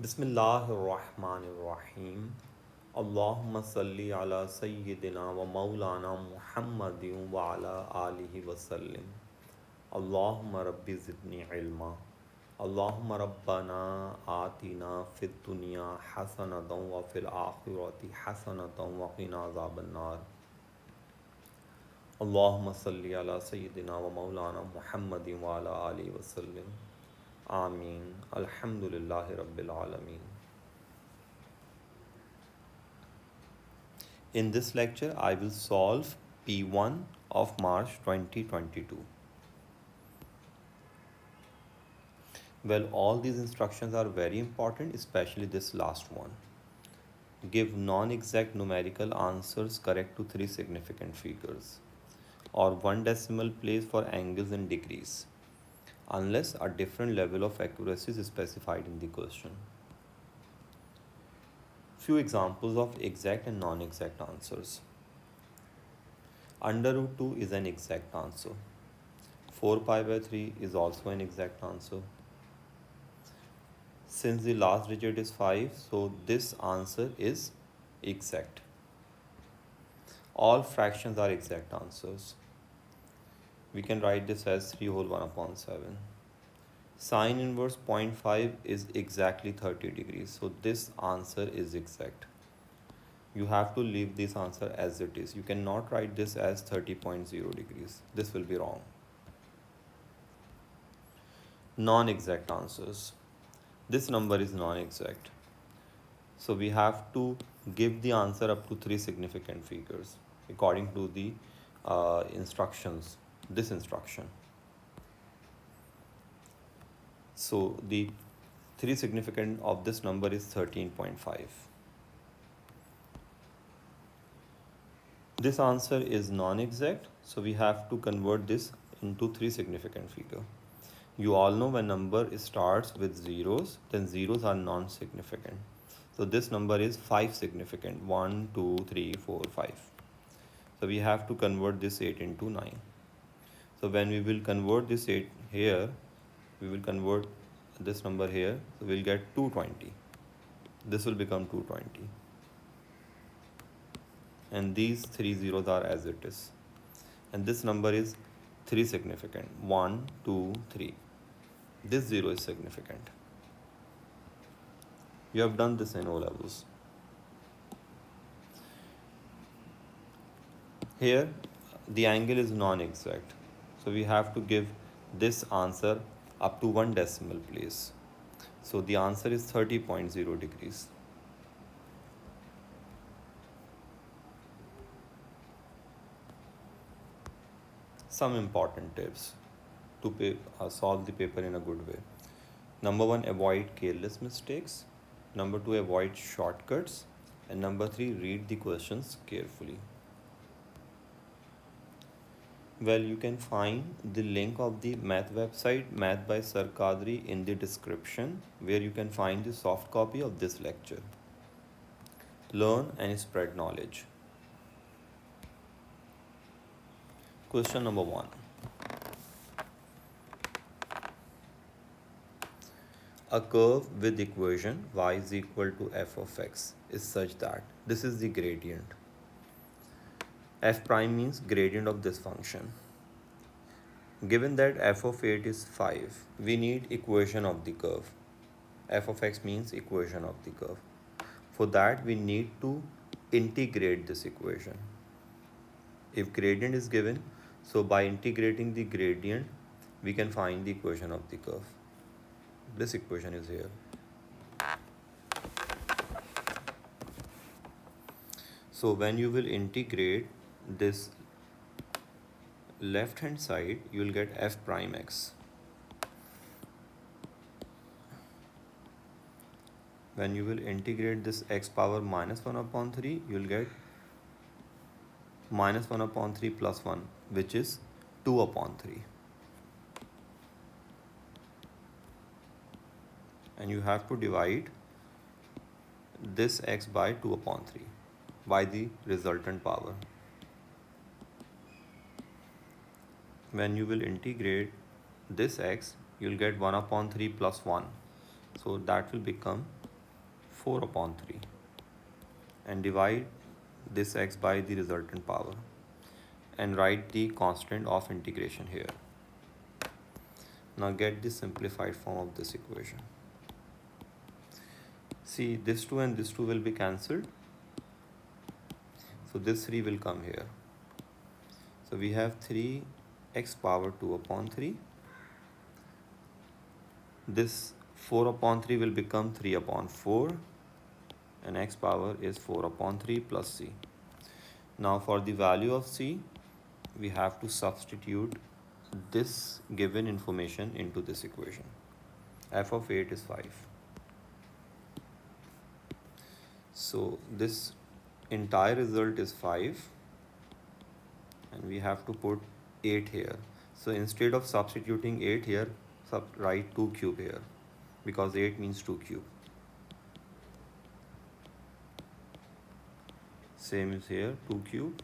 बिस्मिल्लाहिर्रहमानिर्रहीम। अल्लाहुम्मा सल्ली अला सय्यिदिना व मौलाना मुहम्मदिन व अला आलिहि वसल्लम। अल्लाहुम्मा रब्बि ज़िदनी इल्मा। अल्लाहुम्मा रब्बना आतिना फ़िद दुनिया हसनतन व फ़िल आखिरति हसनतन व क़िना अज़ाबन्नार। अल्लाहुम्मा सल्ली अला सय्यिदिना व मौलाना मुहम्मदिन व अला आलिहि वसल्लम। आमीन। अल्हम्दुलिल्लाहि रब्बिल आलमीन। In this lecture, I will solve P1 of March 2022. Well, all these instructions are very important, especially this last one. Give non-exact numerical answers correct to three significant figures, or one decimal place for angles in degrees, unless a different level of accuracy is specified in the question. Few examples of exact and non-exact answers. Under root 2 is an exact answer. 4 pi by 3 is also an exact answer. Since the last digit is 5, so this answer is exact. All fractions are exact answers. We can write this as 3 whole 1 upon 7. Sine inverse 0.5 is exactly 30 degrees. So this answer is exact. You have to leave this answer as it is. You cannot write this as 30.0 degrees. This will be wrong. Non-exact answers. This number is non-exact. So we have to give the answer up to three significant figures according to the instructions, this instruction. So the three significant of this number is 13.5. This answer is non-exact, so we have to convert this into three significant figure. You all know when number starts with zeros, then zeros are non-significant. So this number is 5 significant, 1, 2, 3, 4, 5. So we have to convert this 8 into 9. So when we will convert this 8 here, we will convert this number here, so we'll get 220. This will become 220. And these three zeros are as it is. And this number is 3 significant, 1, 2, 3. This 0 is significant. You have done this in O levels. Here, the angle is non-exact. So we have to give this answer up to one decimal place. So the answer is 30.0 degrees. Some important tips to solve the paper in a good way. Number 1, avoid careless mistakes. Number 2, avoid shortcuts. And number 3, read the questions carefully. Well, you can find the link of the math website Math by Sir Kadri in the description, where you can find the soft copy of this lecture. Learn and spread knowledge. Question number 1. A curve with equation y is equal to f of x is such that this is the gradient. F prime means gradient of this function. Given that f of 8 is 5, we need equation of the curve. F of x means equation of the curve. For that, we need to integrate this equation. If gradient is given, so by integrating the gradient, we can find the equation of the curve. This equation is here. So when you will integrate this left hand side, you will get f prime x. When you will integrate this x power minus 1 upon 3, you will get minus 1 upon 3 plus 1, which is 2 upon 3. And you have to divide this x by 2 upon 3 by the resultant power. When you will integrate this x, you will get 1 upon 3 plus 1. So that will become 4 upon 3 and divide this x by the resultant power and write the constant of integration here. Now get the simplified form of this equation. See, this 2 and this 2 will be cancelled. So this 3 will come here. So we have 3x power 2 upon 3. This 4 upon 3 will become 3 upon 4. And x power is 4 upon 3 plus c. Now for the value of c, we have to substitute this given information into this equation. F of 8 is 5. So this entire result is 5 and we have to put 8 here. So instead of substituting 8 here, write 2 cube here because 8 means 2 cube. Same is here, 2 cube,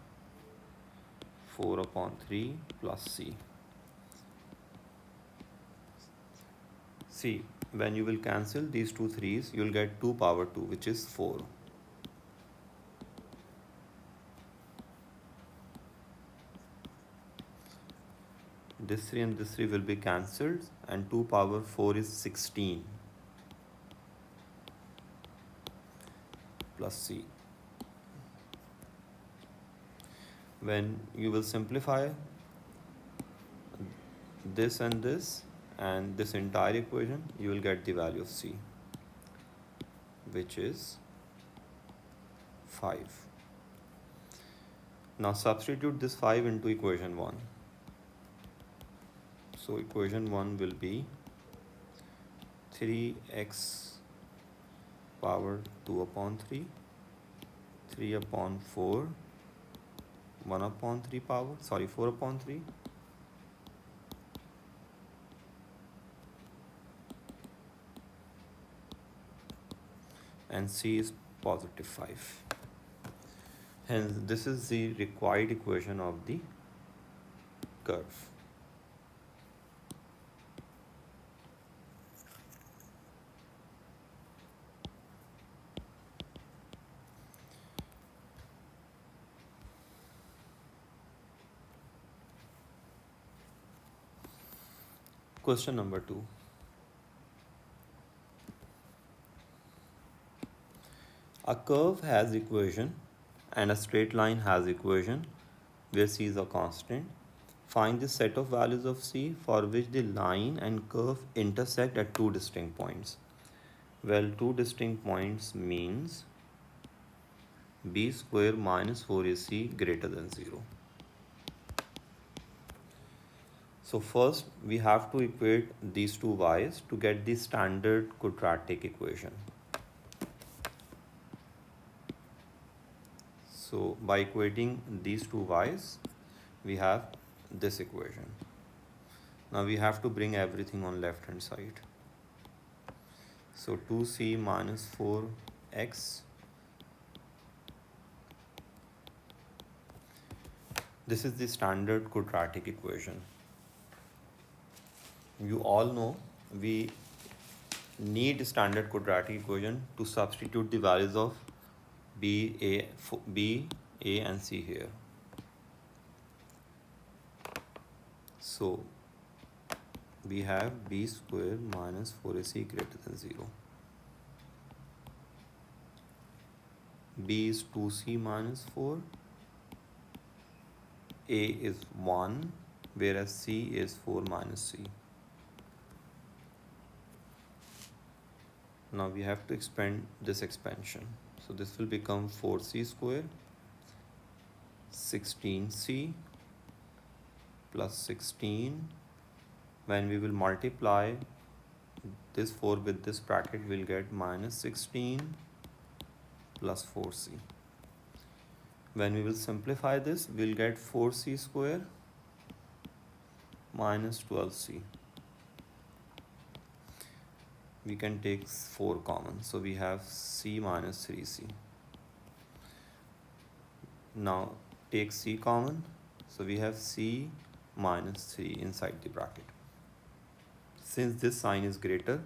4 upon 3 plus c. See, when you will cancel these two 3's, you will get 2 power 2, which is 4. This 3 and this 3 will be cancelled and 2 power 4 is 16 plus c. When you will simplify this and this entire equation, you will get the value of c, which is 5. Now substitute this 5 into equation 1. So equation 1 will be 3x power 2 upon 3, 3 upon 4, 1 upon 3 power, 4 upon 3. And c is positive 5. Hence, this is the required equation of the curve. Question number 2. A curve has equation and a straight line has equation where c is a constant. Find the set of values of c for which the line and curve intersect at two distinct points. Well, two distinct points means b square minus 4ac greater than 0. So first we have to equate these two y's to get the standard quadratic equation. So by equating these two y's, we have this equation. Now we have to bring everything on left hand side. So 2c minus 4x. This is the standard quadratic equation. You all know we need standard quadratic equation to substitute the values of b, a and c here. So we have b square minus 4ac greater than 0. b is 2c minus 4. A is 1, whereas c is 4 minus c. Now we have to expand this expansion. So this will become 4c square, 16c plus 16. When we will multiply this 4 with this bracket, we'll get minus 16 plus 4c. When we will simplify this, we'll get 4c square minus 12c. We can take 4 common, so we have c minus 3c. Now take c common, so we have c minus 3 inside the bracket. Since this sign is greater,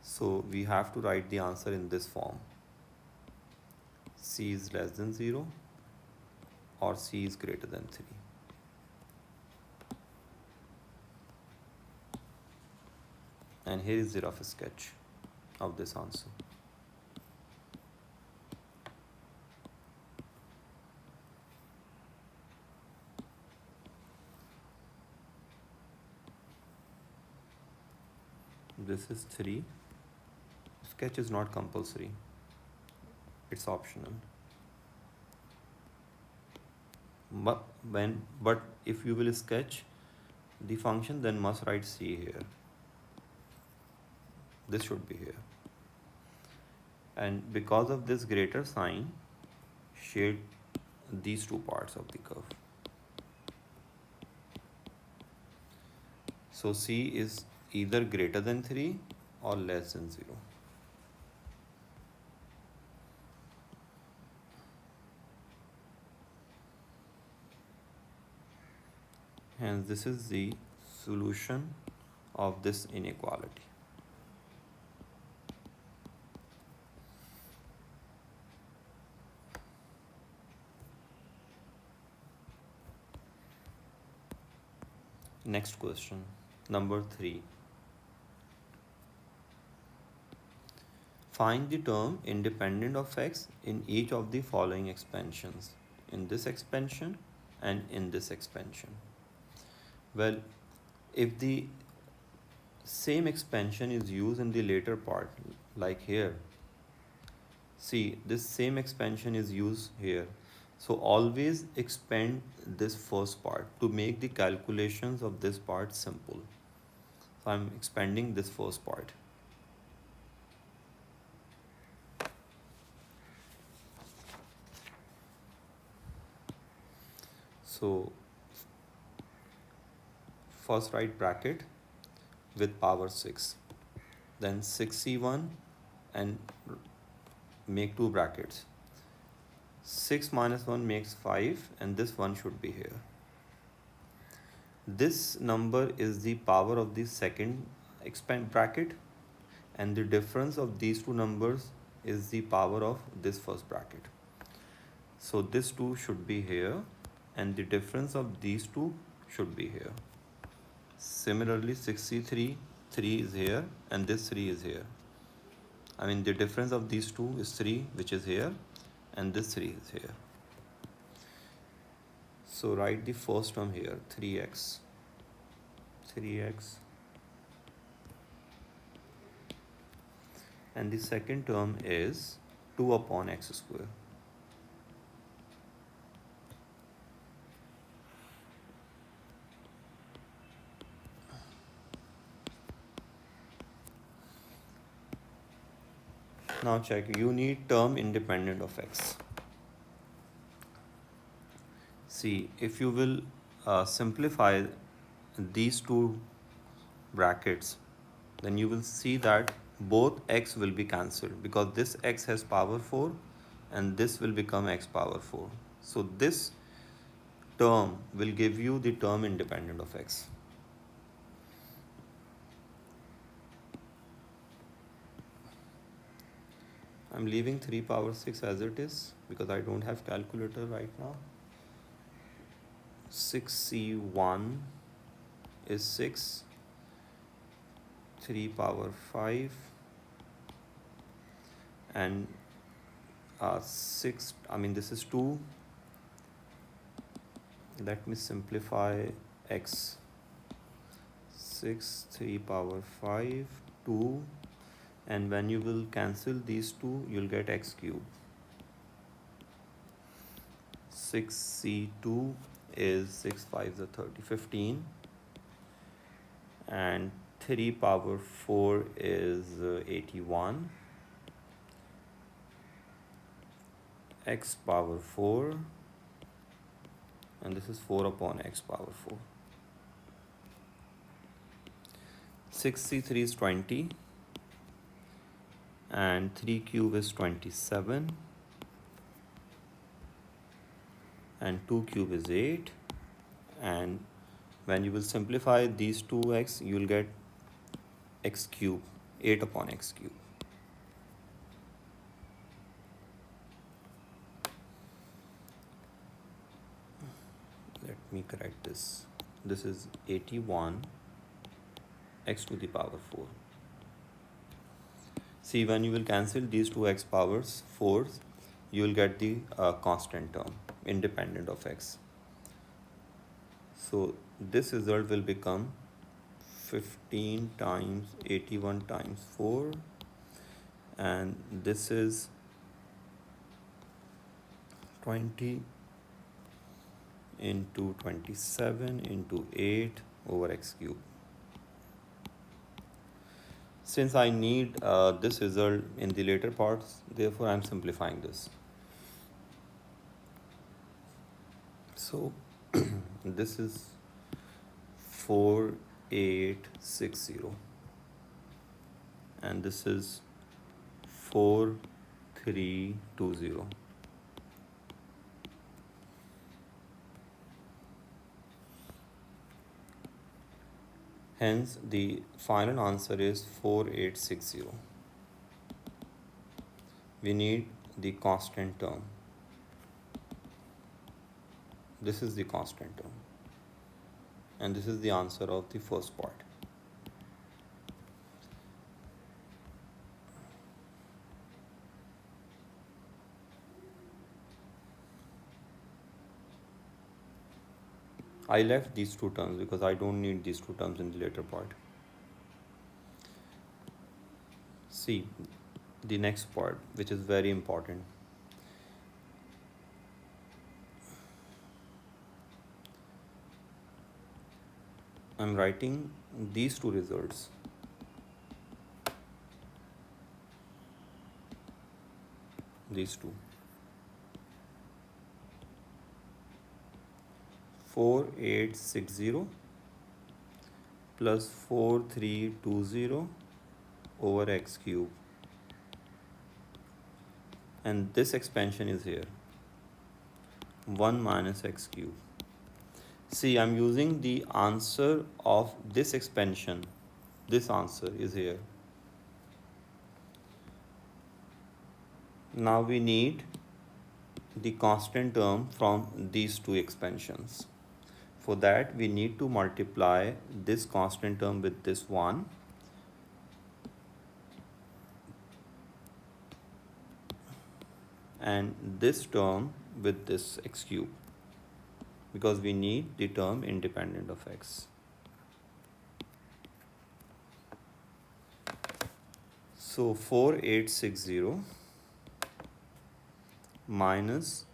so we have to write the answer in this form. c is less than 0 or c is greater than 3. And here is the rough sketch of this answer. This is 3. Sketch is not compulsory, it's optional. But if you will sketch the function, then must write c here. This should be here. And because of this greater sign, shade these two parts of the curve. So c is either greater than 3 or less than 0. Hence, this is the solution of this inequality. Next question, number 3. Find the term independent of x in each of the following expansions, in this expansion and in this expansion. Well, if the same expansion is used in the later part, like here, see, this same expansion is used here. So always expand this first part to make the calculations of this part simple. So I'm expanding this first part. So first write bracket with power 6, then 6c1 and make two brackets. 6 minus 1 makes 5 and this one should be here. This number is the power of the second expand bracket and the difference of these two numbers is the power of this first bracket. So this 2 should be here and the difference of these two should be here. Similarly, 63, 3 is here and this 3 is here. I mean the difference of these two is 3, which is here, and this 3 is here. So write the first term here, 3x. And the second term is 2 upon x square. Now check, you need term independent of x. See, if you will simplify these two brackets, then you will see that both x will be cancelled because this x has power 4 and this will become x power 4. So this term will give you the term independent of x. I'm leaving 3 power 6 as it is because I don't have calculator right now. 6c1 is 6, 3 power 5 and 6, this is 2. Let me simplify x. 6, 3 power 5, 2, and when you will cancel these two, you'll get x cube. 6c2 is 6 5 is 30, 15, and 3 power 4 is 81, x power 4, and this is 4 upon x power 4. 6c3 is 20, and 3 cube is 27, and 2 cube is 8, and when you will simplify these two x, you will get x cube, 8 upon x cube. me correct this. This is 81 x to the power 4. See, when you will cancel these two x powers 4s, you will get the constant term independent of x. So this result will become 15 times 81 times 4, and this is 20 into 27 into 8 over x cube. Since I need this result in the later parts, therefore I am simplifying this. So this is 4860 and this is 4320. Hence the final answer is 4860. We need the constant term. This is the constant term. And this is the answer of the first part. I left these two terms because I don't need these two terms in the later part. See, the next part, which is very important. I'm writing these two results. These two. 4860 plus 4320 over x cube. And this expansion is here. 1 minus x cube. See, I'm using the answer of this expansion. This answer is here. Now we need the constant term from these two expansions. For that, we need to multiply this constant term with this one. And this term with this x cube, because we need the term independent of x. So 4860 minus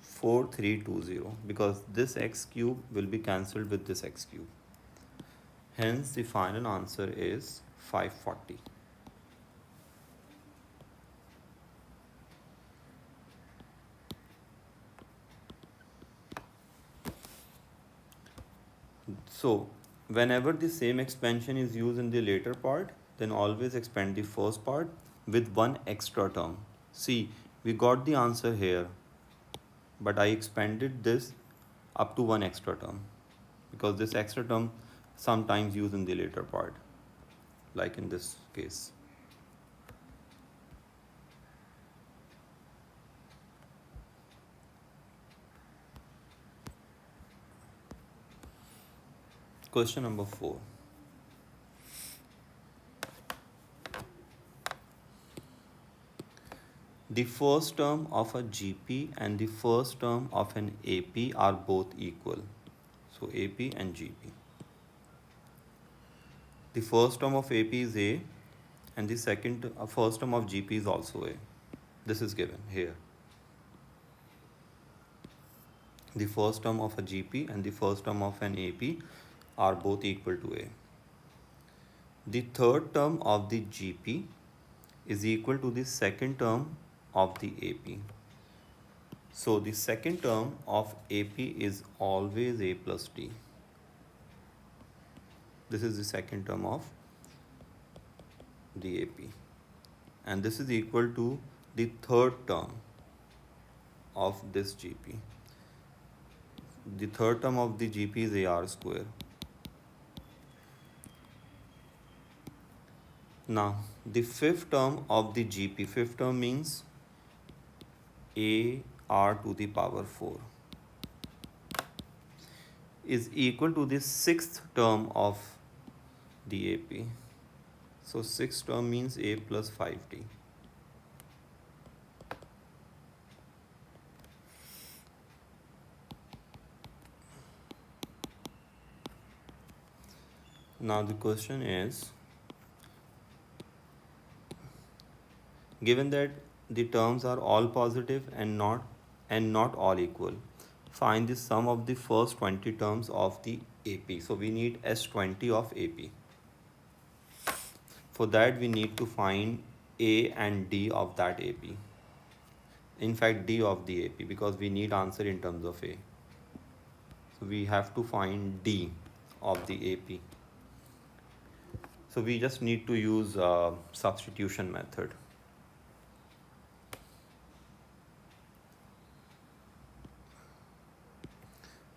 4320, because this x cube will be cancelled with this x cube. Hence the final answer is 540. So whenever the same expansion is used in the later part, then always expand the first part with one extra term. See, we got the answer here, but I expanded this up to one extra term because this extra term sometimes used in the later part, like in this case. Question number 4. The first term of a GP and the first term of an AP are both equal. So AP and GP. The first term of AP is A and the first term of GP is also A. This is given here. The first term of a GP and the first term of an AP are both equal to A. The third term of the GP is equal to the second term of the AP. So the second term of AP is always A plus D. This is the second term of the AP. And this is equal to the third term of this GP. The third term of the GP is AR square. Now, the fifth term of the GP, fifth term means AR to the power 4. is equal to the sixth term of the AP. So sixth term means A plus 5D. Now the question is, given that the terms are all positive and not all equal, find the sum of the first 20 terms of the AP. So we need S20 of AP. For that we need to find A and D of that AP. In fact, D of the AP, because we need answer in terms of A. So we have to find D of the AP. So we just need to use substitution method.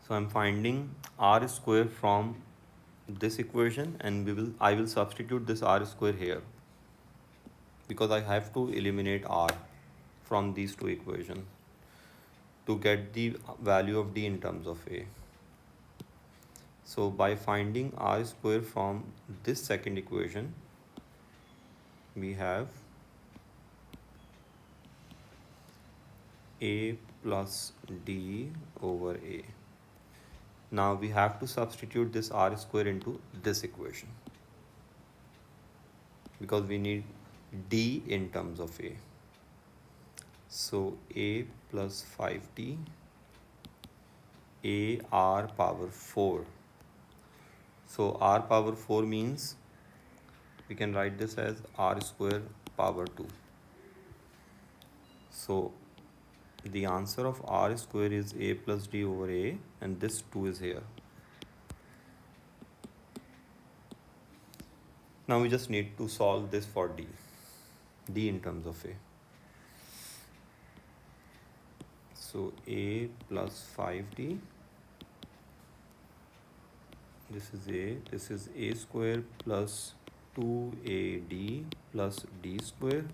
So I'm finding R square from this equation, and I will substitute this R square here, because I have to eliminate R from these two equations to get the value of D in terms of A. So by finding R square from this second equation, we have A plus D over A. Now we have to substitute this R square into this equation, because we need D in terms of A. So A plus 5D, A R power 4. So R power 4 means we can write this as R square power 2. So the answer of R square is A plus D over A, and this 2 is here. Now we just need to solve this for D in terms of A. So A plus 5D, this is A square plus 2AD plus D square.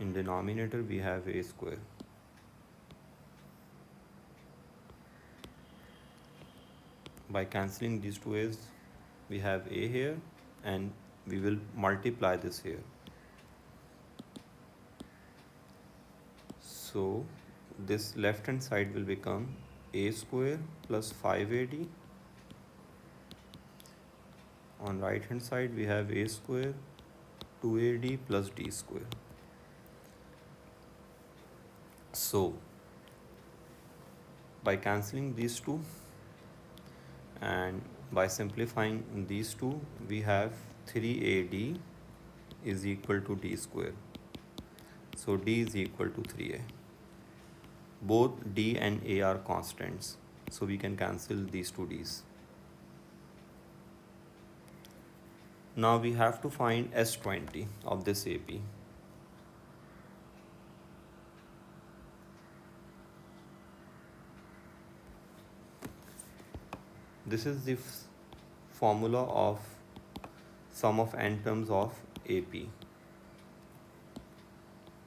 In denominator we have A square. By cancelling these two A's, we have A here, and we will multiply this here. So this left hand side will become A square plus 5AD. On right hand side we have A square 2AD plus D square. So by cancelling these two and by simplifying these two, we have 3AD is equal to D square. So D is equal to 3A. Both D and A are constants, so we can cancel these two D's. Now we have to find S20 of this AP. This is the formula of sum of n terms of AP.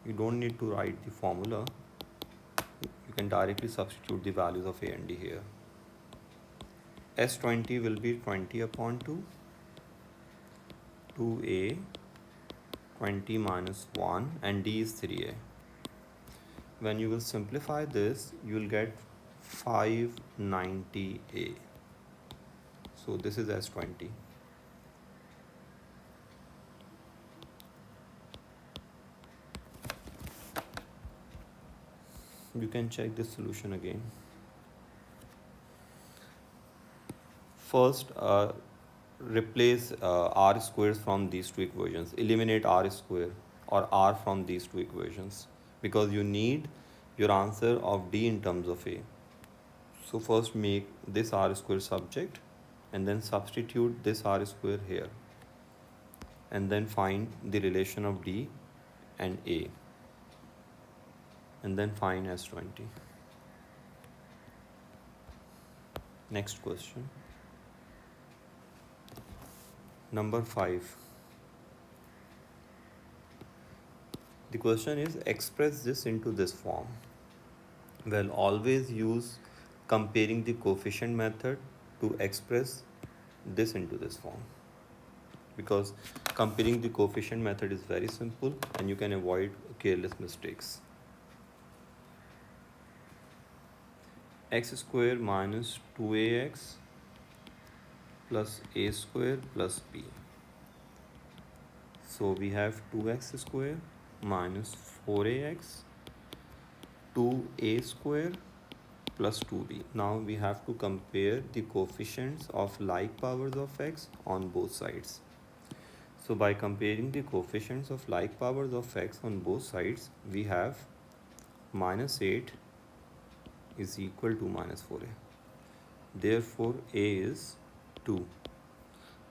You don't need to write the formula. You can directly substitute the values of A and D here. S20 will be 20 upon 2, 2A, 20 minus 1, and D is 3A. When you will simplify this, you will get 590A. So this is S20. You can check this solution again. First, replace R squares from these two equations. Eliminate R square or R from these two equations, because you need your answer of D in terms of A. So first make this R square subject, and then substitute this R square here, and then find the relation of D and A, and then find S20. Next question. Number 5. The question is, express this into this form. Well, always use comparing the coefficient method to express this into this form, because comparing the coefficient method is very simple and you can avoid careless mistakes. X square minus 2ax plus a square plus b. So we have 2x square minus 4ax, 2a square plus 2b. Now we have to compare the coefficients of like powers of x on both sides. So by comparing the coefficients of like powers of x on both sides, we have minus 8 is equal to minus 4a. Therefore, a is 2.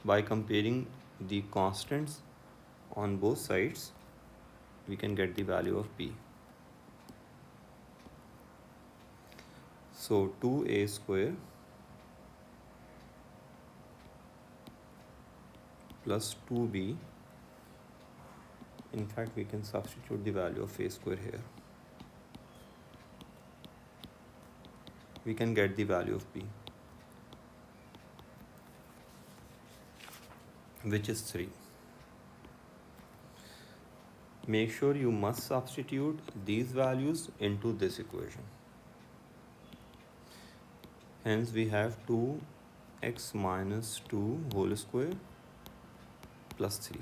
By comparing the constants on both sides, we can get the value of b. So 2a square plus 2b, in fact we can substitute the value of a square here. We can get the value of b, which is 3. Make sure you must substitute these values into this equation. Hence we have 2x minus 2 whole square plus 3.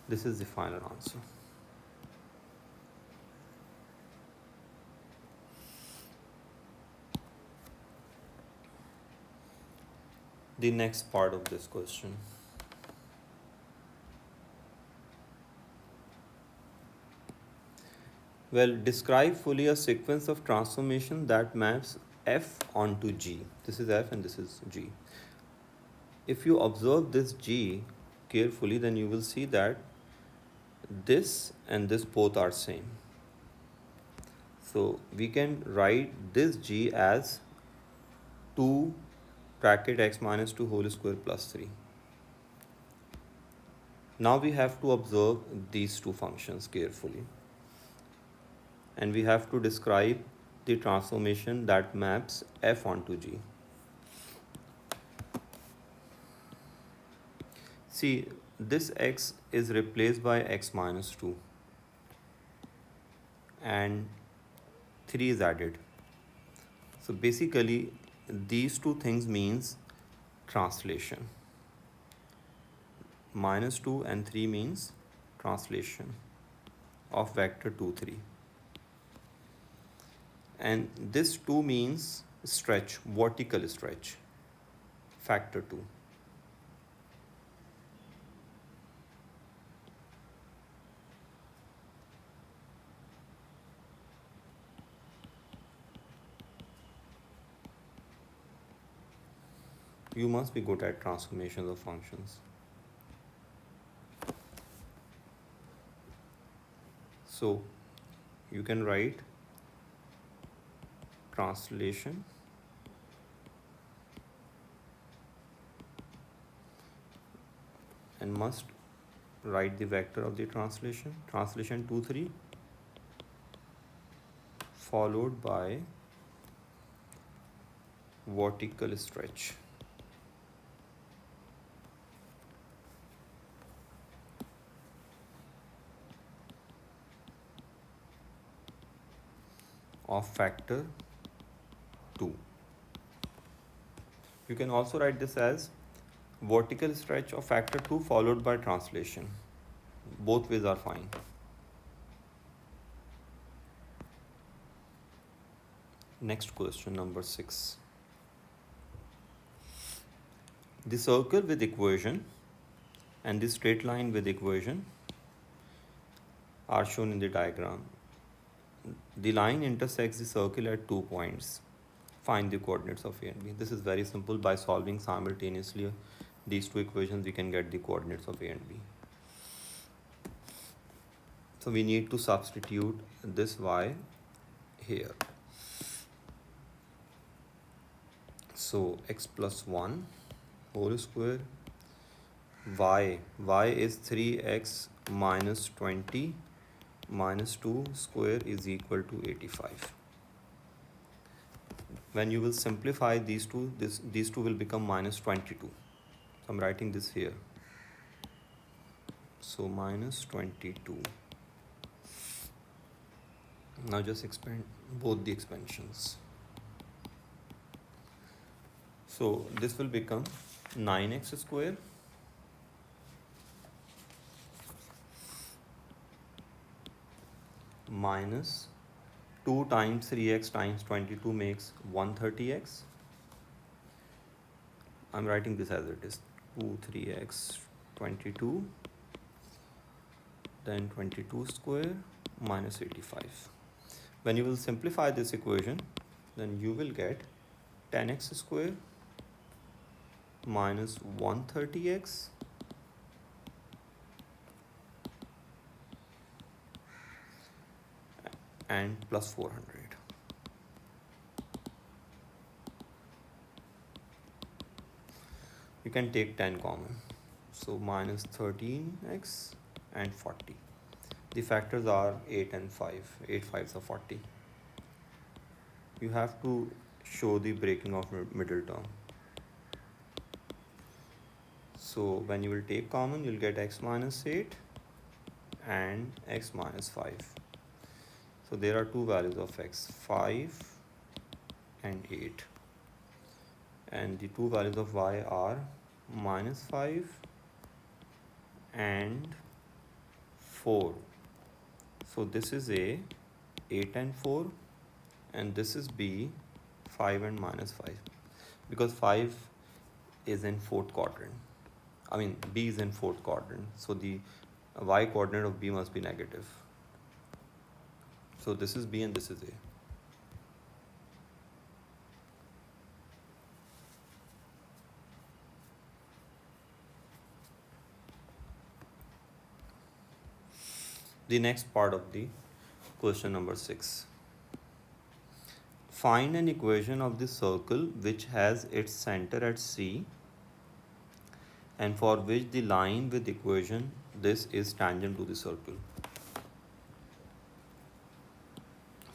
This is the final answer. The next part of this question. Well, describe fully a sequence of transformation that maps f onto g. This is f and this is g. If you observe this g carefully, then you will see that this and this both are same. So we can write this g as 2 bracket x minus 2 whole square plus 3. Now we have to observe these two functions carefully. And we have to describe the transformation that maps f onto g. See, this x is replaced by x minus 2 and 3 is added. So basically these two things means translation. Minus 2 and 3 means translation of vector 2, 3. And this 2 means stretch, vertical stretch, factor 2. You must be good at transformations of functions. So you can write translation and must write the vector of the translation 2, 3 followed by vertical stretch. Of factor 2. You can also write this as vertical stretch of factor 2 followed by translation. Both ways are fine. Next question, number 6. The circle with equation and the straight line with equation are shown in the diagram. The line intersects the circle at 2 points. Find the coordinates of A and B. This is very simple. By solving simultaneously these two equations, we can get the coordinates of A and B. So we need to substitute this y here. So x plus 1 whole square y is 3x minus 20 minus 2 square is equal to 85. When you will simplify these two, these two will become minus 22. So I'm writing this here. So minus 22. Now just expand both the expansions. So this will become 9x square minus 2 times 3x times 22 makes 130x. I'm writing this as it is, 2 3x 22, then 22 square minus 85. When you will simplify this equation, then you will get 10x square minus 130x and plus 400. You can take 10 common. So minus 13x and 40. The factors are 8 and 5. 8 5s are 40. You have to show the breaking of middle term. So when you will take common, you'll get x minus 8 and x minus 5. So there are two values of x, 5 and 8. And the two values of y are minus 5 and 4. So this is A, 8 and 4, and this is B, 5 and minus 5. Because 5 is in fourth quadrant. I mean, B is in fourth quadrant. So the y coordinate of B must be negative. So this is B and this is A. The next part of the question number 6. Find an equation of the circle which has its center at C and for which the line with equation this is tangent to the circle.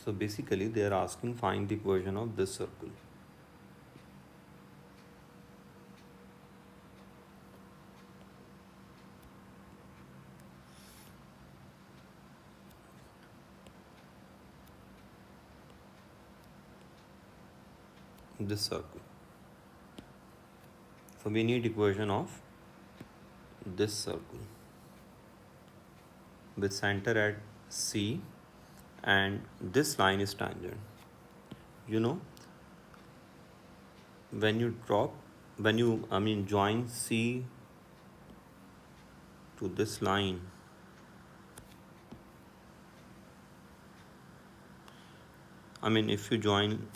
So basically they are asking find the equation of this circle. This circle. So we need equation of this circle with center at C and this line is tangent. You know, when you join C to this line, if you join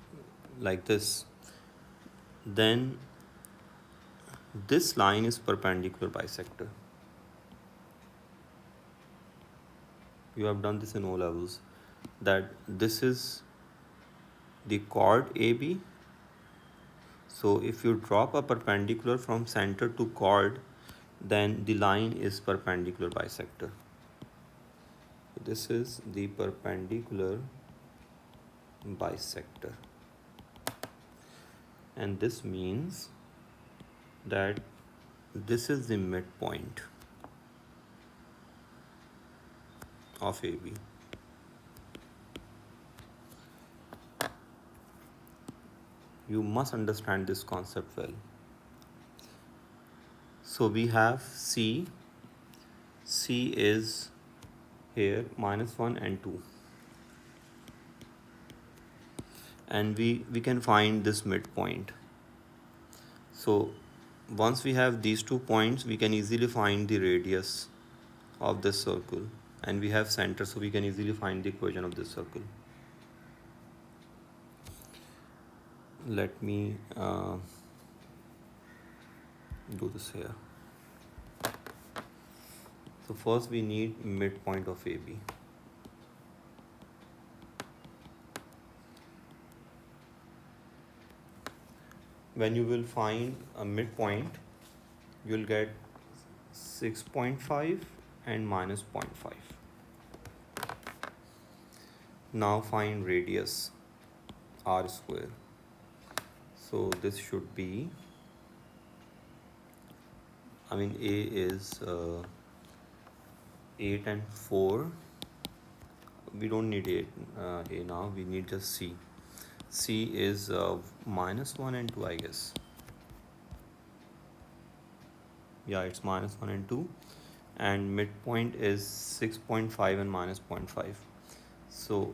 like this, then this line is perpendicular bisector. You have done this in O levels, that this is the chord AB. So if you drop a perpendicular from center to chord, then the line is perpendicular bisector. This is the perpendicular bisector. And this means that this is the midpoint of AB. You must understand this concept well. So we have C. C is here -1 and 2. And we can find this midpoint. So once we have these 2 points, we can easily find the radius of this circle, and we have center, so we can easily find the equation of this circle. Let me do this here. So first we need midpoint of AB. When you will find a midpoint, you'll get 6.5 and minus 0.5. Now find radius r square. So this should be, I mean, a is 8 and 4. We don't need a now, we need just c. C is minus 1 and 2, I guess. Yeah, it's minus 1 and 2. And midpoint is 6.5 and minus 0.5. So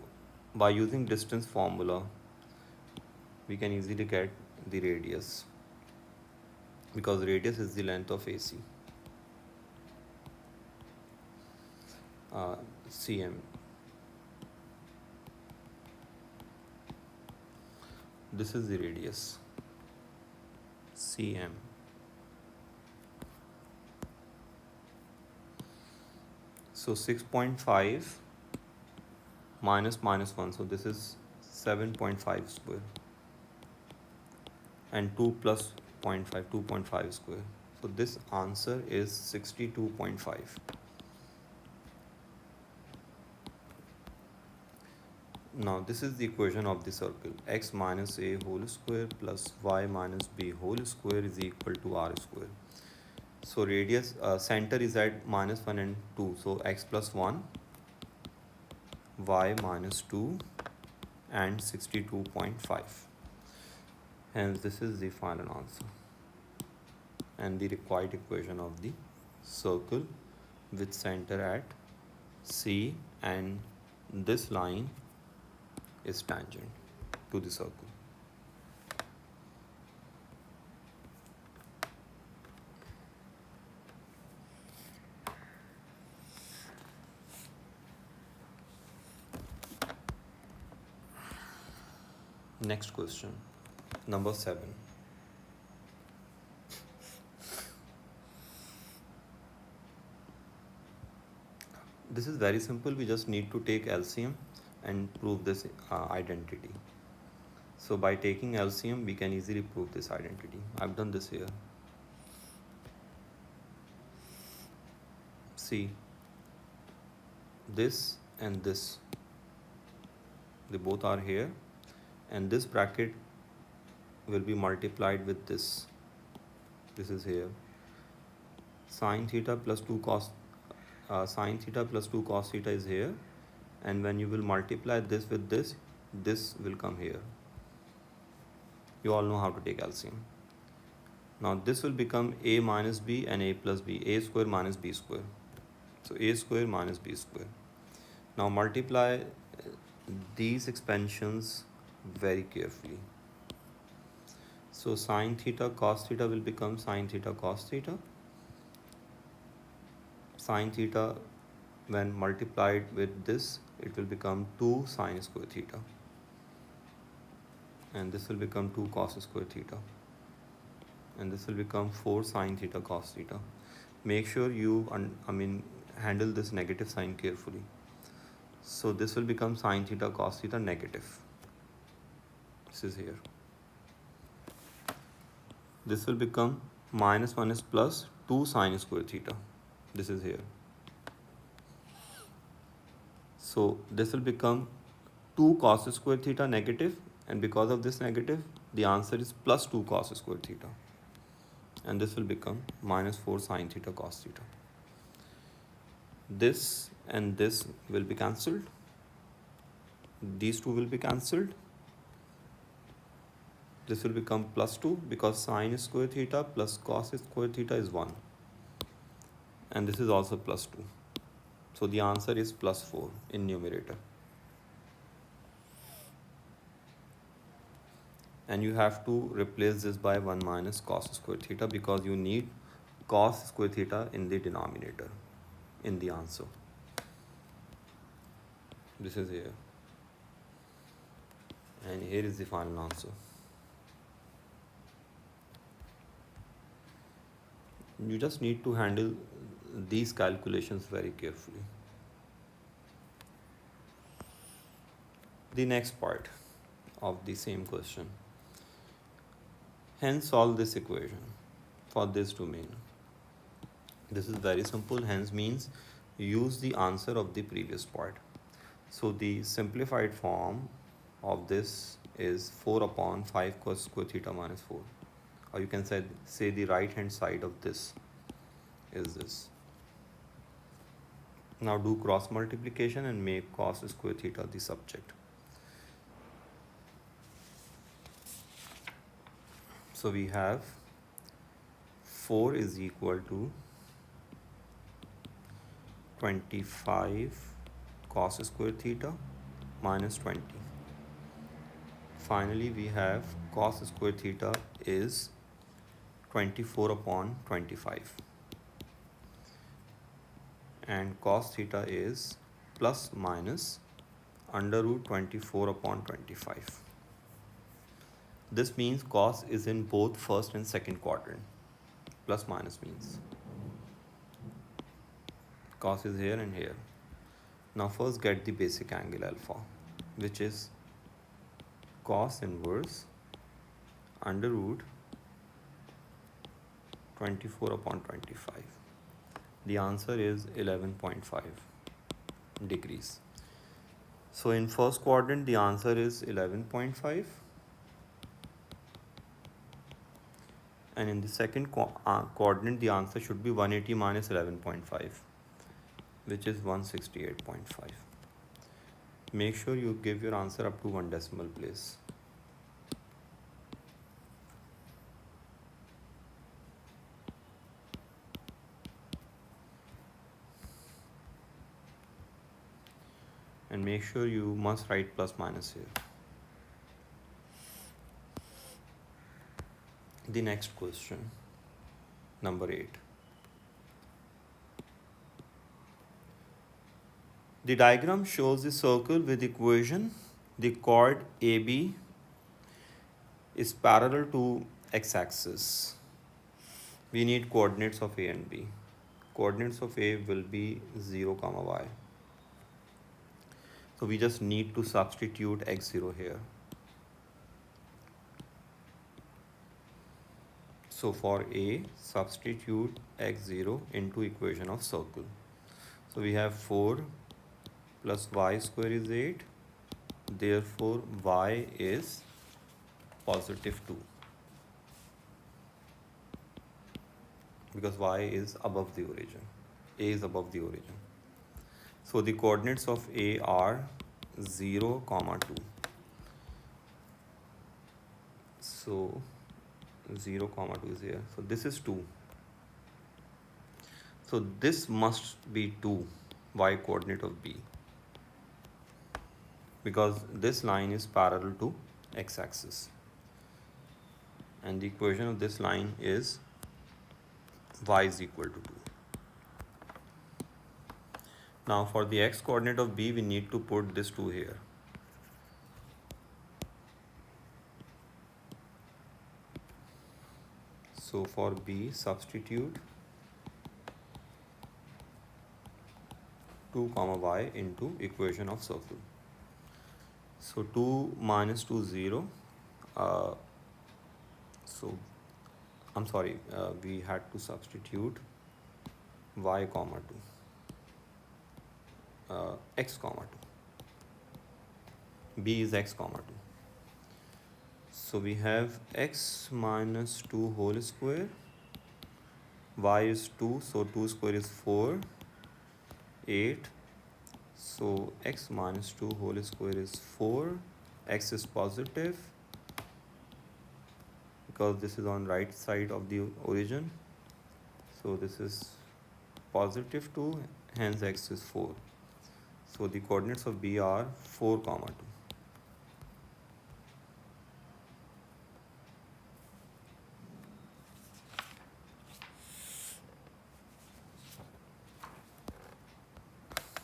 by using distance formula, we can easily get the radius, because radius is the length of AC. cm. This is the radius, cm. So 6.5 minus 1, so this is 7.5 square, and 2 plus 0.5, 2.5 square. So this answer is 62.5. Now this is the equation of the circle. X minus a whole square plus y minus b whole square is equal to r square. So radius, center is at minus 1 and 2. So x plus 1, y minus 2, and 62.5. Hence this is the final answer and the required equation of the circle with center at C, and this line is tangent to the circle. Next question, number 7. This is very simple. We just need to take LCM and prove this identity. So by taking LCM, we can easily prove this identity. I've done this here. See, this and this, they both are here, and this bracket will be multiplied with this. This is here. Sine theta plus 2 cos sine theta plus 2 cos theta is here, and when you will multiply this with this, this will come here. You all know how to take LCM. Now this will become a minus b and a plus b, a square minus b square. So a square minus b square. Now multiply these expansions very carefully. So sine theta cos theta will become sine theta cos theta. Sine theta, when multiplied with this, it will become 2 sine square theta, and this will become 2 cos square theta, and this will become 4 sine theta cos theta. Make sure you handle this negative sign carefully. So this will become sine theta cos theta negative. This is here. This will become minus 1 is plus 2 sine square theta. This is here. So this will become 2 cos square theta negative, and because of this negative, the answer is plus 2 cos square theta. And this will become minus 4 sine theta cos theta. This and this will be cancelled. These two will be cancelled. This will become plus 2, because sine square theta plus cos square theta is 1. And this is also plus 2. So the answer is plus 4 in numerator. And you have to replace this by 1 minus cos square theta, because you need cos square theta in the denominator in the answer. This is here. And here is the final answer. You just need to handle these calculations very carefully. The next part of the same question. Hence solve this equation for this domain. This is very simple, hence means use the answer of the previous part. So the simplified form of this is 4 upon 5 cos square theta minus 4. Or you can say the right hand side of this is this. Now do cross multiplication and make cos square theta the subject. So we have 4 is equal to 25 cos square theta minus 20. Finally, we have cos square theta is 24 upon 25. And cos theta is plus minus under root 24 upon 25. This means cos is in both first and second quadrant. Plus minus means cos is here and here. Now first get the basic angle alpha, which is cos inverse under root 24 upon 25. The answer is 11.5 degrees. So in first quadrant the answer is 11.5, and in the second quadrant the answer should be 180 minus 11.5, which is 168.5. Make sure you give your answer up to 1 decimal place. And make sure you must write plus minus here. The next question, number 8. The diagram shows the circle with equation. The chord AB is parallel to x-axis. We need coordinates of A and B. Coordinates of A will be 0, y. So we just need to substitute x0 here. So for A, substitute x0 into equation of circle. So we have 4 plus y square is 8. Therefore, y is positive 2. Because y is above the origin. A is above the origin. So the coordinates of A are 0, 2. So 0, 2 is here. So this is 2. So this must be 2, y coordinate of B, because this line is parallel to x-axis. And the equation of this line is y is equal to 2. Now for the x coordinate of B, we need to put this 2 here. So for B, substitute 2, y into equation of circle. So 2 minus 2, 0. So I'm sorry, we had to substitute y, 2. X, 2. B is x, 2. So we have x minus 2 whole square. Y is 2, so 2 square is 4. 8. So x minus 2 whole square is 4. X is positive because this is on right side of the origin. So this is positive 2, hence x is 4. So the coordinates of B are 4, 2.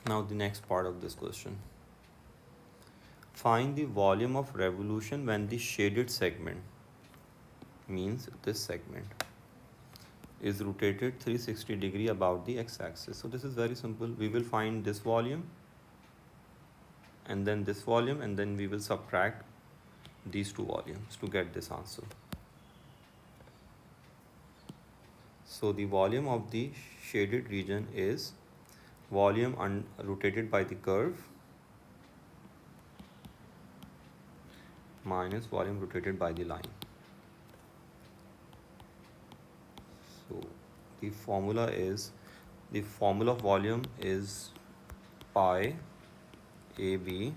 Now the next part of this question. Find the volume of revolution when the shaded segment, means this segment, is rotated 360 degree about the x-axis. So this is very simple. We will find this volume and then this volume, and then we will subtract these two volumes to get this answer. So the volume of the shaded region is volume rotated by the curve minus volume rotated by the line. So the formula of volume is pi AB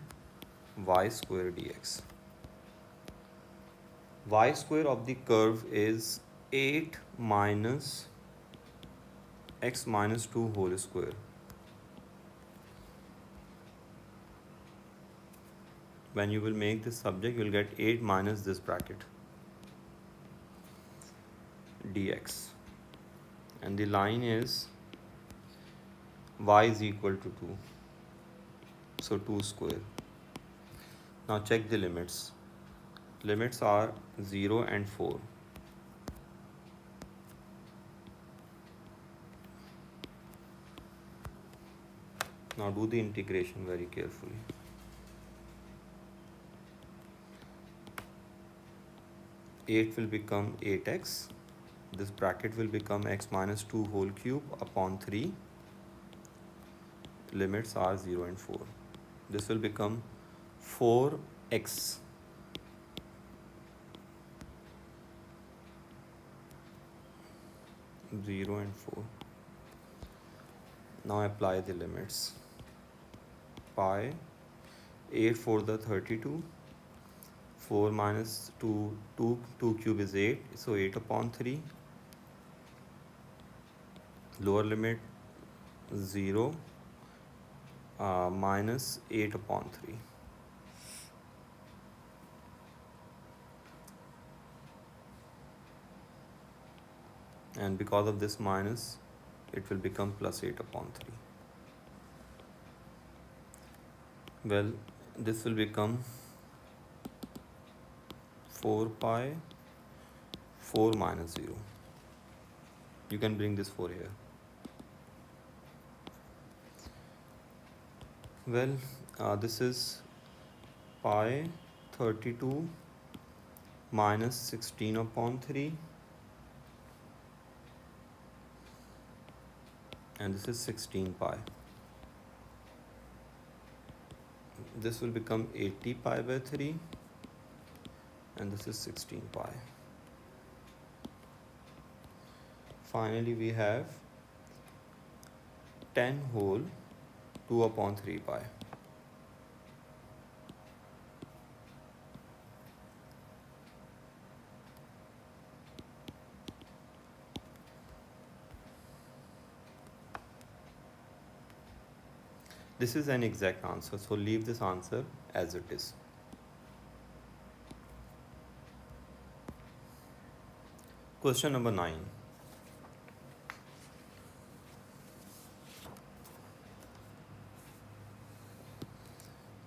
y square dx. Y square of the curve is 8 minus x minus 2 whole square. When you will make this subject, you will get 8 minus this bracket dx. And the line is y is equal to 2. So 2 square. Now check the limits. Limits are 0 and 4. Now do the integration very carefully. Eight will become 8x. This bracket will become x minus 2 whole cube upon 3. Limits are 0 and 4. This will become 4x. Zero and 4. Now apply the limits. Pi 8 for the 32. 4 minus 2, 2 cube is 8, so 8 upon 3. Lower limit 0 minus 8 upon 3. And because of this minus, it will become plus 8 upon 3. Well, this will become 4 pi 4 minus 0. You can bring this 4 here. Well, this is pi 32 minus 16 upon 3. And this is 16 pi. This will become 80 pi by 3. And this is 16 pi. Finally, we have 10 whole 2 upon 3 pi. This is an exact answer, so leave this answer as it is. Question number 9.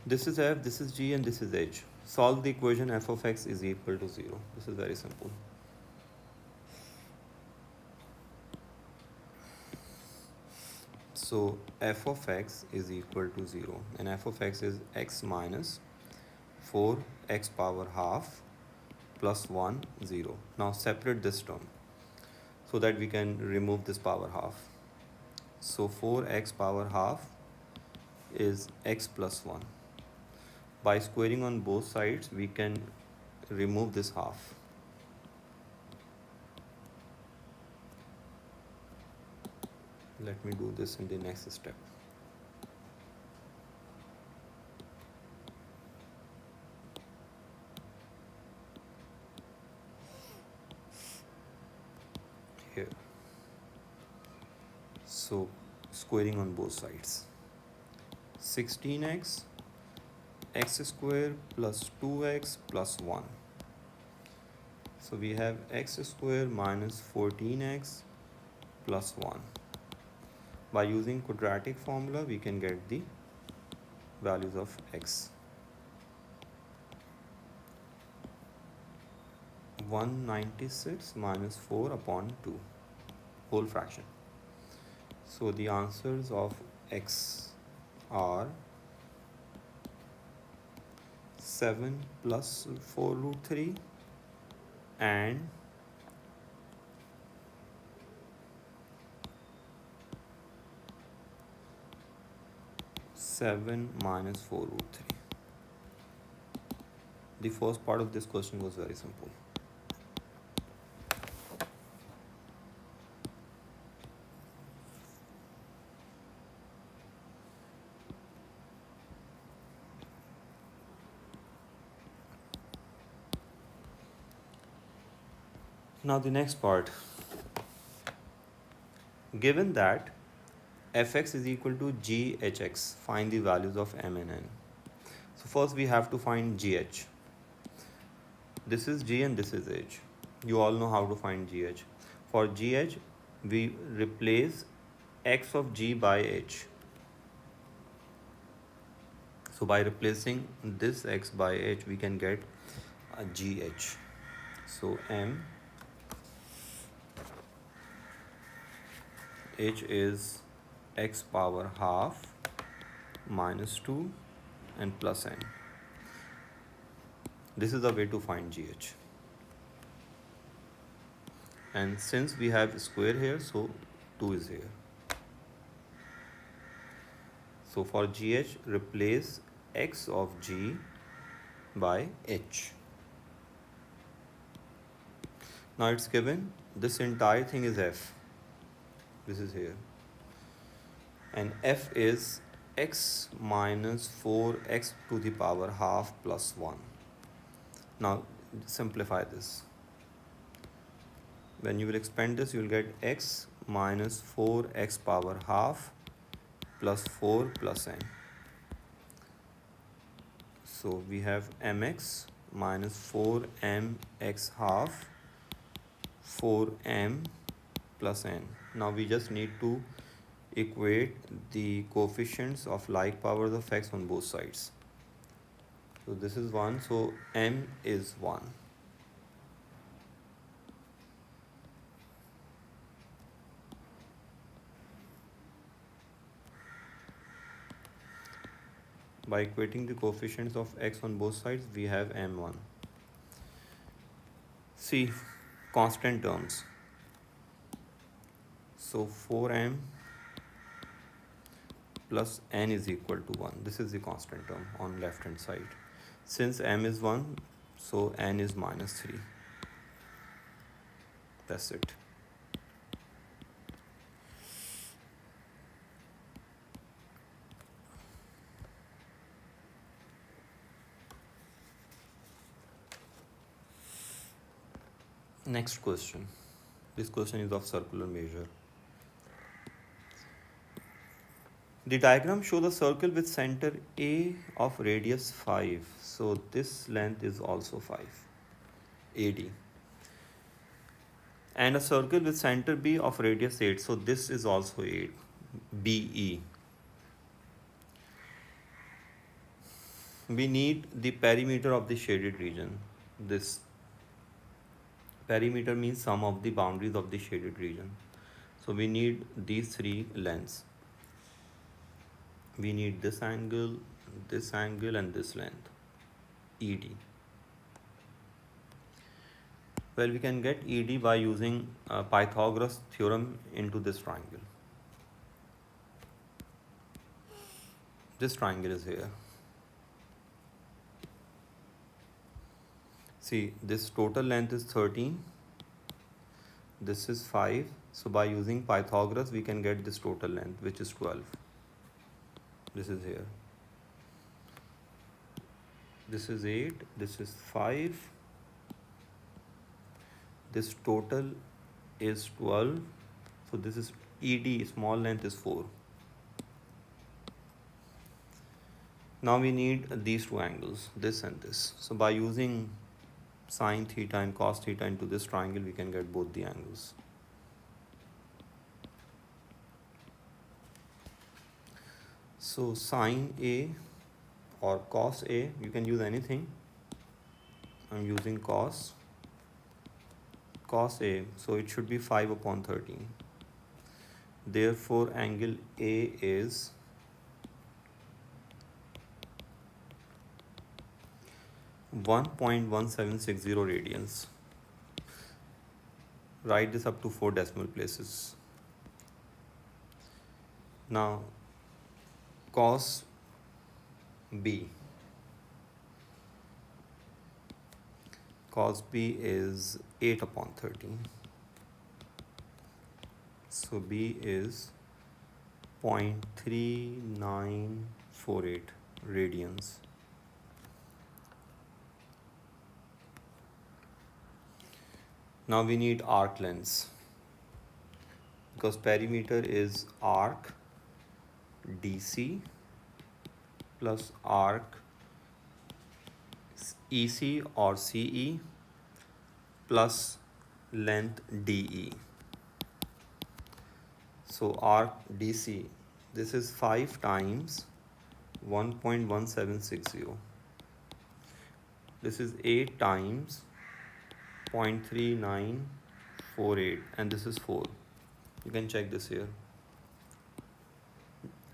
This is f, this is g, and this is h. Solve the equation f of x is equal to 0. This is very simple. So f of x is equal to 0, and f of x is x minus 4x power half plus 1, 0. Now separate this term so that we can remove this power half. So 4x power half is x plus 1. By squaring on both sides, we can remove this half. Let me do this in the next step. Here. So squaring on both sides. 16x x square plus 2x plus 1. So we have x square minus 14x plus 1. By using quadratic formula, we can get the values of x. 196 minus 4 upon 2, whole fraction. So the answers of x are 7 plus 4 root 3 and 7 minus 4 root 3. The first part of this question was very simple. Now the next part. Given that fx is equal to ghx, find the values of m and n. So first we have to find gh. This is g and this is h. You all know how to find gh. For gh, we replace x of g by h. So by replacing this x by h, we can get a gh. So m h is x power half minus 2 and plus n. This is the way to find gh. And since we have square here, so 2 is here. So for gh, replace x of g by h. Now it's given this entire thing is f. This is here. And f is x minus 4x to the power half plus 1. Now simplify this. When you will expand this, you will get x minus 4x power half plus 4 plus n. So we have mx minus 4mx half 4m plus n. Now we just need to equate the coefficients of like powers of x on both sides. So this is 1, so m is 1. By equating the coefficients of x on both sides, we have m1. See, constant terms. So 4m plus n is equal to 1. This is the constant term on left hand side. Since m is 1, so n is minus 3. That's it. Next question. This question is of circular measure. The diagram shows a circle with center A of radius 5. So this length is also 5, AD. And a circle with center B of radius 8. So this is also 8, BE. We need the perimeter of the shaded region. This perimeter means sum of the boundaries of the shaded region. So we need these three lengths. We need this angle, and this length, ED. Well, we can get ED by using Pythagoras theorem into this triangle. This triangle is here. See, this total length is 13. This is 5. So by using Pythagoras, we can get this total length, which is 12. This is here. This is 8. This is 5. This total is 12. So this is ED, small length is 4. Now we need these two angles, this and this. So by using sine theta and cos theta into this triangle, we can get both the angles. So sine A or cos A, you can use anything. I'm using cos A, so it should be 5 upon 13. Therefore, angle A is 1.1760 radians. Write this up to 4 decimal places. Now, cos B. Cos B is 8 upon 13. So B is 0.3948 radians. Now we need arc lengths, because perimeter is arc DC plus arc EC or CE plus length DE. So arc DC, this is 5 times 1.1760. This is 8 times 0.3948, and this is 4. You can check this here.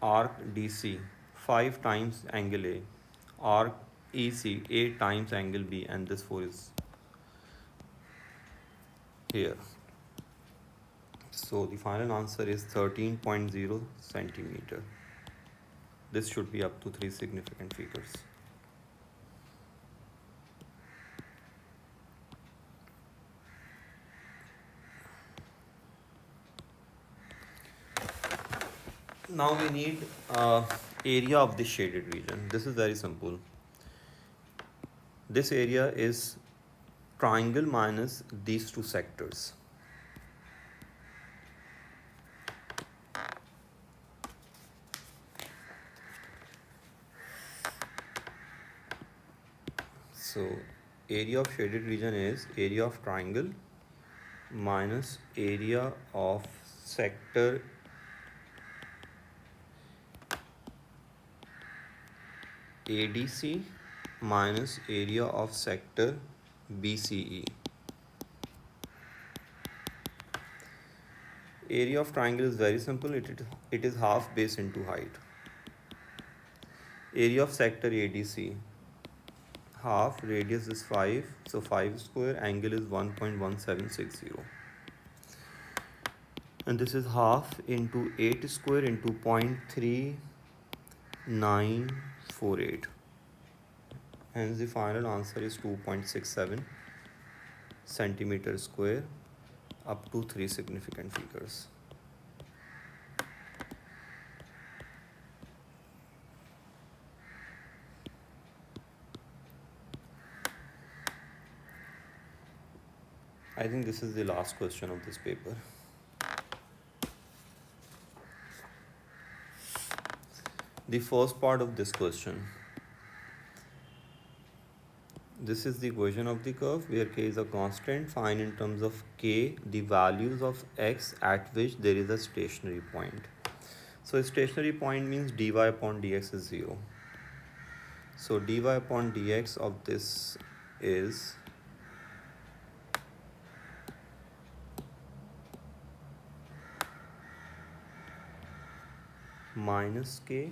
Arc DC 5 times angle A, arc EC 8 times angle B, and this 4 is here. So the final answer is 13.0 centimeter. This should be up to 3 significant figures. Now we need area of the shaded region. This is very simple. This area is triangle minus these two sectors. So area of shaded region is area of triangle minus area of sector ADC minus area of sector BCE. Area of triangle is very simple. It is half base into height. Area of sector ADC, half, radius is 5, so 5 square, angle is 1.1760. And this is half into 8 square into 0.3948. Hence the final answer is 2.67 centimeter square up to 3 significant figures. I think this is the last question of this paper. The first part of this question. This is the equation of the curve where k is a constant. Find in terms of k the values of x at which there is a stationary point. So a stationary point means dy upon dx is 0. So dy upon dx of this is minus k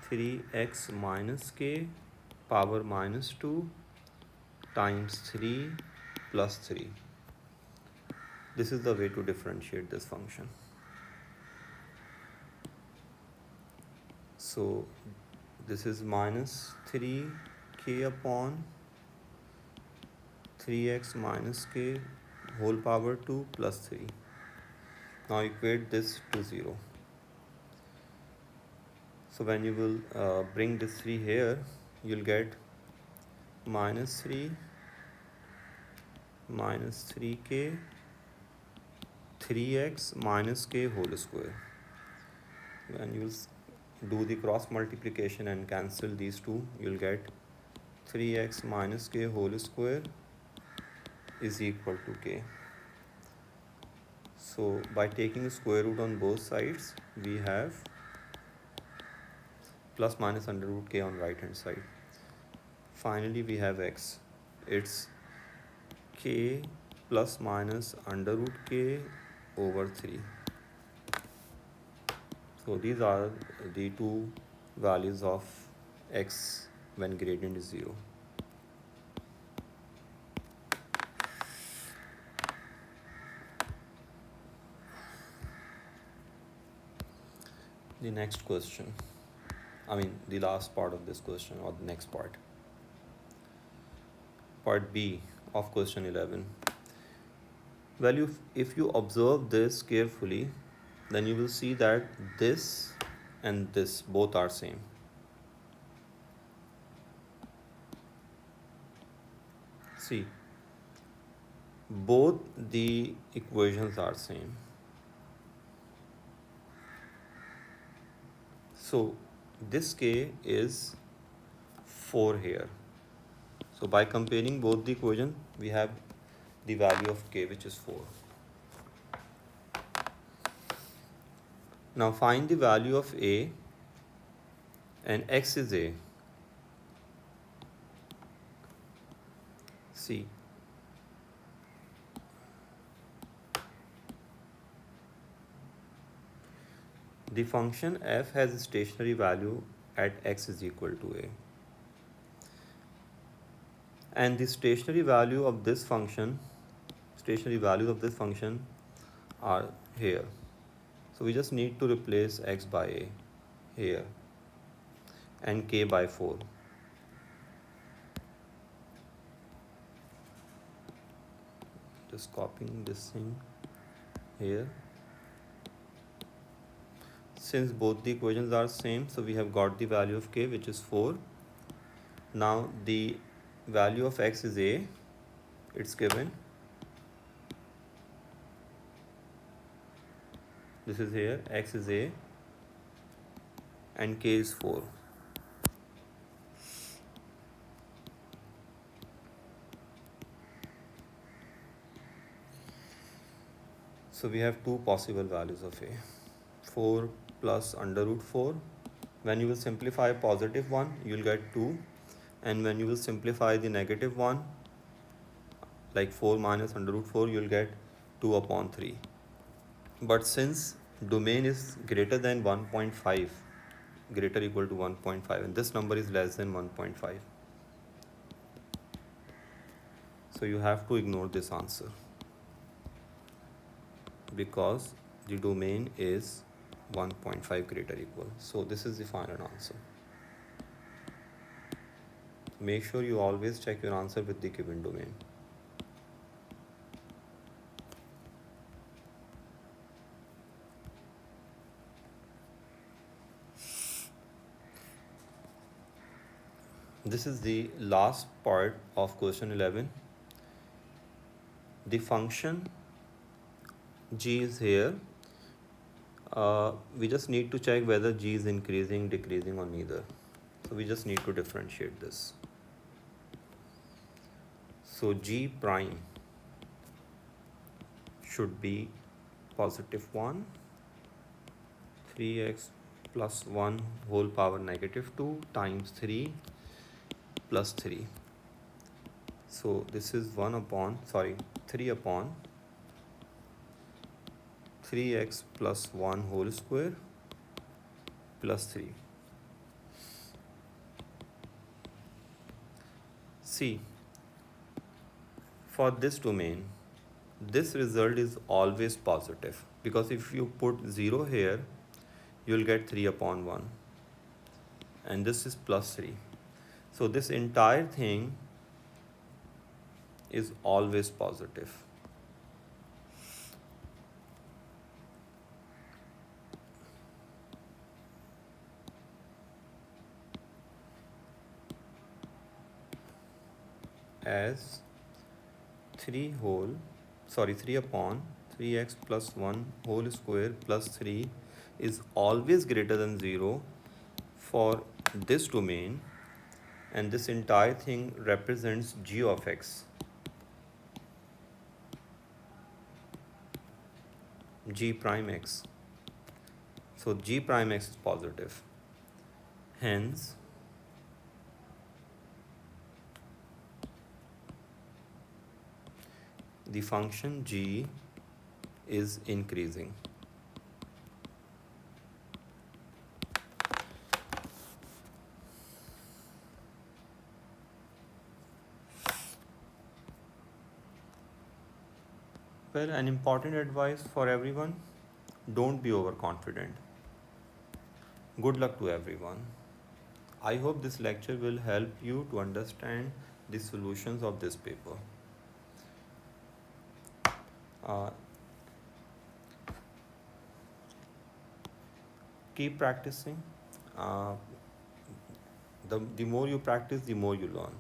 3x minus k power minus 2 times 3 plus 3. This is the way to differentiate this function. So this is minus 3k upon 3x minus k whole power 2 plus 3. Now equate this to 0. So when you will bring this 3 here, you'll get minus 3 minus 3k 3x minus k whole square. When you do the cross multiplication and cancel these two, you'll get 3x minus k whole square is equal to k. So by taking the square root on both sides, we have plus minus under root k on right hand side. Finally we have x. It's k plus minus under root k over 3. So these are the two values of x when gradient is 0. The next question. I mean the last part of this question, or the next part. Part B of question 11. Well, if you observe this carefully, then you will see that this and this both are same. See, both the equations are same. So this k is 4 here. So by comparing both the equation, we have the value of k, which is 4. Now find the value of a, and x is a. See, the function f has a stationary value at x is equal to a. And the stationary values of this function are here. So we just need to replace x by a here and k by 4. Just copying this thing here. Since both the equations are same, so we have got the value of k, which is 4. Now the value of x is a, it's given. This is here, x is a and k is 4. So we have two possible values of a. 4 plus under root 4. When you will simplify positive 1, you will get 2. And when you will simplify the negative 1, like 4 minus under root 4, you will get 2 upon 3. But since domain is greater than 1.5, greater equal to 1.5, and this number is less than 1.5, so you have to ignore this answer, because the domain is 1.5 greater equal. So this is the final answer. Make sure you always check your answer with the given domain. This is the last part of question 11. The function g is here. We just need to check whether g is increasing, decreasing, or neither. So we just need to differentiate this. So g prime should be positive 1, 3x plus 1 whole power negative 2 times 3 plus 3. So this is 3 upon 3x plus 1 whole square plus 3. See, for this domain, this result is always positive, because if you put 0 here, you will get 3 upon 1, and this is plus 3. So this entire thing is always positive. As 3 upon 3x plus 1 whole square plus 3 is always greater than 0 for this domain, and this entire thing represents g of x. G prime x. So g prime x is positive. Hence, the function g is increasing. Well, an important advice for everyone: don't be overconfident. Good luck to everyone. I hope this lecture will help you to understand the solutions of this paper. Uh, Keep practicing. Uh, the more you practice, the more you learn.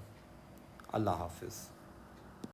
Allah Hafiz.